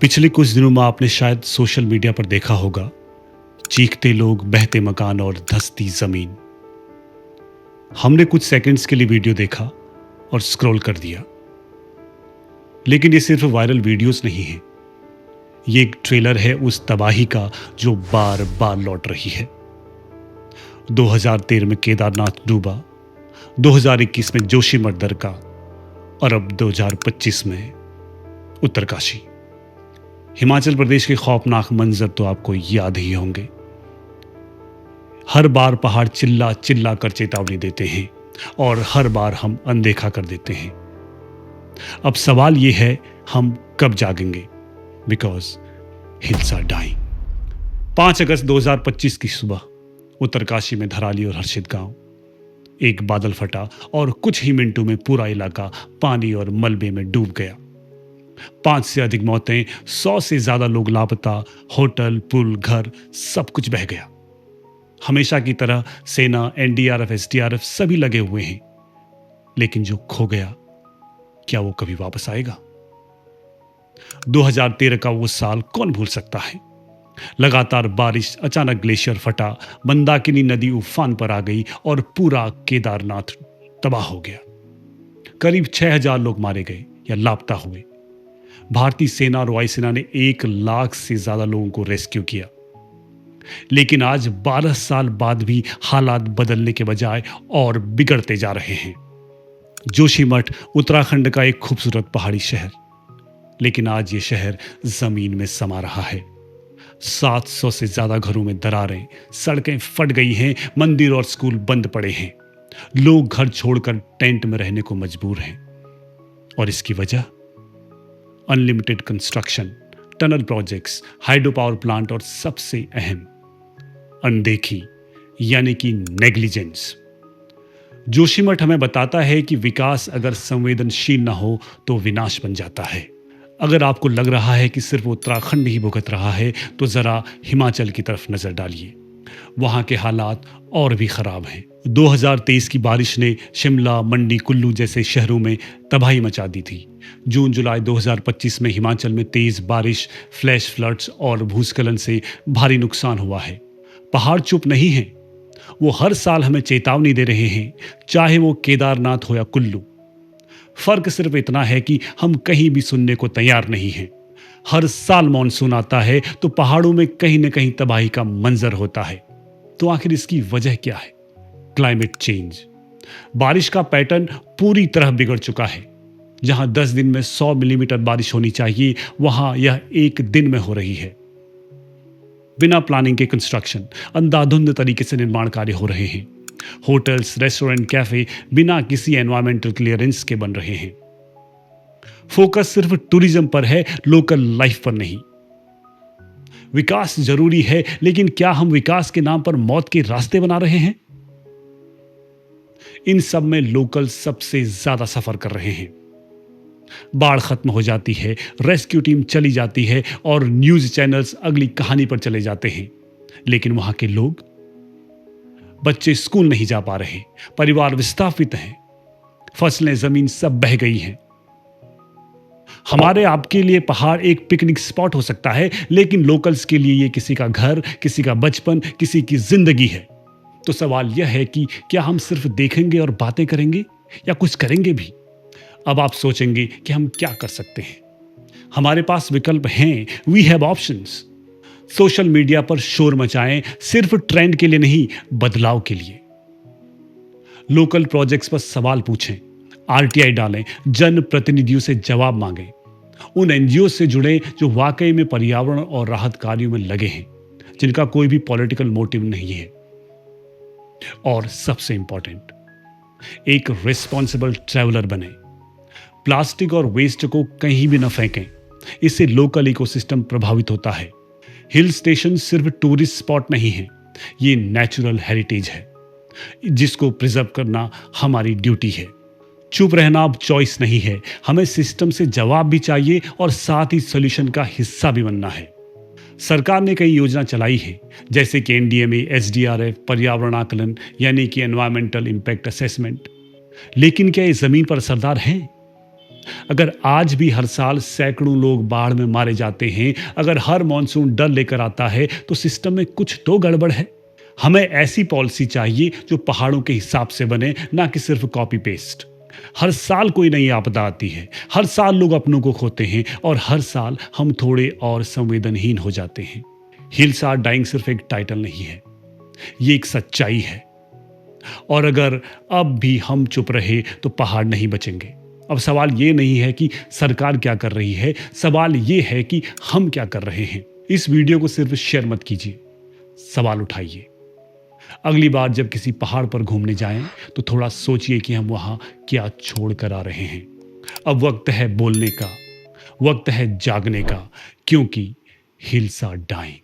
पिछले कुछ दिनों में आपने शायद सोशल मीडिया पर देखा होगा, चीखते लोग, बहते मकान और धंसती जमीन। हमने कुछ सेकंड्स के लिए वीडियो देखा और स्क्रॉल कर दिया। लेकिन ये सिर्फ वायरल वीडियोस नहीं है, ये एक ट्रेलर है उस तबाही का जो बार बार लौट रही है। 2013 में केदारनाथ डूबा, 2021 में जोशीमठ दरगाह और अब 2025 में उत्तरकाशी। हिमाचल प्रदेश के खौफनाक मंजर तो आपको याद ही होंगे। हर बार पहाड़ चिल्ला चिल्ला कर चेतावनी देते हैं और हर बार हम अनदेखा कर देते हैं। अब सवाल यह है, हम कब जागेंगे? Because hills are dying. 5 अगस्त 2025 की सुबह उत्तरकाशी में धराली और हर्षित गांव, एक बादल फटा और कुछ ही मिनटों में पूरा इलाका पानी और मलबे में डूब गया। 5 से अधिक मौतें, 100 से ज्यादा लोग लापता, होटल, पुल, घर सब कुछ बह गया। हमेशा की तरह सेना, एनडीआरएफ, एसडीआरएफ सभी लगे हुए हैं, लेकिन जो खो गया, क्या वो कभी वापस आएगा? 2013 का वो साल कौन भूल सकता है? लगातार बारिश, अचानक ग्लेशियर फटा, मंदाकिनी नदी उफान पर आ गई और पूरा केदारनाथ तबाह हो गया। करीब 6000 लोग मारे गए या लापता हुए। भारतीय सेना और वायुसेना ने 1 लाख से ज्यादा लोगों को रेस्क्यू किया। लेकिन आज 12 साल बाद भी हालात बदलने के बजाय और बिगड़ते जा रहे हैं। जोशीमठ उत्तराखंड का एक खूबसूरत पहाड़ी शहर, लेकिन आज ये शहर जमीन में समा रहा है। 700 से ज्यादा घरों में दरारें, सड़कें फट गई हैं, मंदिर और स्कूल बंद पड़े हैं। लोग घर छोड़कर टेंट में रहने को मजबूर हैं। और इसकी वजह unlimited construction, tunnel projects, hydro power plant और सबसे अहम अनदेखी यानी कि नेग्लिजेंस। जोशीमठ हमें बताता है कि विकास अगर संवेदनशील ना हो तो विनाश बन जाता है। अगर आपको लग रहा है कि सिर्फ उत्तराखंड ही भुगत रहा है, तो जरा हिमाचल की तरफ नजर डालिए। वहां के हालात और भी खराब हैं। 2023 की बारिश ने शिमला, मंडी, कुल्लू जैसे शहरों में तबाही मचा दी थी। जून जुलाई 2025 में हिमाचल में तेज बारिश, फ्लैश फ्लड्स और भूस्खलन से भारी नुकसान हुआ है। पहाड़ चुप नहीं हैं, वो हर साल हमें चेतावनी दे रहे हैं, चाहे वो केदारनाथ हो या कुल्लू। फर्क सिर्फ इतना है कि हम कहीं भी सुनने को तैयार नहीं हैं। हर साल मॉनसून आता है तो पहाड़ों में कहीं न कहीं तबाही का मंजर होता है। तो आखिर इसकी वजह क्या है? Climate change. बारिश का पैटर्न पूरी तरह बिगड़ चुका है। जहां 10 दिन में 100 मिलीमीटर बारिश होनी चाहिए, वहां यह 1 दिन में हो रही है। बिना प्लानिंग के कंस्ट्रक्शन, अंधाधुंध तरीके से निर्माण कार्य हो रहे हैं। होटल्स, रेस्टोरेंट, कैफे बिना किसी एनवायरमेंटल क्लियरेंस के बन रहे हैं। फोकस सिर्फ टूरिज्म पर है, लोकल लाइफ पर नहीं। विकास जरूरी है, लेकिन क्या हम विकास के नाम पर मौत के रास्ते बना रहे हैं? इन सब में लोकल सबसे ज्यादा सफर कर रहे हैं। बाढ़ खत्म हो जाती है, रेस्क्यू टीम चली जाती है और न्यूज चैनल्स अगली कहानी पर चले जाते हैं। लेकिन वहां के लोग, बच्चे स्कूल नहीं जा पा रहे, परिवार विस्थापित हैं, फसलें, जमीन सब बह गई हैं। हमारे आपके लिए पहाड़ एक पिकनिक स्पॉट हो सकता है, लेकिन लोकल्स के लिए ये किसी का घर, किसी का बचपन, किसी की जिंदगी है। तो सवाल यह है कि क्या हम सिर्फ देखेंगे और बातें करेंगे या कुछ करेंगे भी? अब आप सोचेंगे कि हम क्या कर सकते हैं। हमारे पास विकल्प हैं, we have options. Social media पर शोर मचाएं, सिर्फ ट्रेंड के लिए नहीं, बदलाव के लिए। लोकल प्रोजेक्ट्स पर सवाल पूछें, आरटीआई डालें, जन प्रतिनिधियों से जवाब मांगें। उन एनजीओ से जुड़ें जो वाकई में पर्यावरण और राहत कार्यों में लगे हैं, जिनका कोई भी पॉलिटिकल मोटिव नहीं है। और सबसे इंपॉर्टेंट, एक रिस्पॉन्सिबल ट्रैवलर बने। प्लास्टिक और वेस्ट को कहीं भी न फेंकें, इससे लोकल इकोसिस्टम प्रभावित होता है। हिल स्टेशन सिर्फ टूरिस्ट स्पॉट नहीं है, ये नेचुरल हेरिटेज है, जिसको प्रिजर्व करना हमारी ड्यूटी है। चुप रहना अब चॉइस नहीं है, हमें सिस्टम से जवाब भी चाहिए और साथ ही सॉल्यूशन का हिस्सा भी बनना है। सरकार ने कई योजना चलाई है, जैसे कि एनडीएमए, एसडीआरएफ, पर्यावरण आकलन यानी कि एनवायरमेंटल इंपैक्ट असेसमेंट। लेकिन क्या ये जमीन पर असरदार हैं? अगर आज भी हर साल सैकड़ों लोग बाढ़ में मारे जाते हैं, अगर हर मॉनसून डर लेकर आता है, तो सिस्टम में कुछ तो गड़बड़ है। हमें ऐसी पॉलिसी चाहिए जो पहाड़ों के हिसाब से बने, ना कि सिर्फ कॉपी पेस्ट। हर साल कोई नई आपदा आती है, हर साल लोग अपनों को खोते हैं और हर साल हम थोड़े और संवेदनहीन हो जाते हैं। हिल्स आर डाइंग सिर्फ एक टाइटल नहीं है, ये एक सच्चाई है। और अगर अब भी हम चुप रहे तो पहाड़ नहीं बचेंगे। अब सवाल ये नहीं है कि सरकार क्या कर रही है, सवाल ये है कि हम क्या कर रहे हैं। इस वीडियो को सिर्फ शेयर मत कीजिए, सवाल उठाइए। अगली बार जब किसी पहाड़ पर घूमने जाएं तो थोड़ा सोचिए कि हम वहां क्या छोड़ कर आ रहे हैं। अब वक्त है बोलने का, वक्त है जागने का, क्योंकि हिल्स आर डाइंग।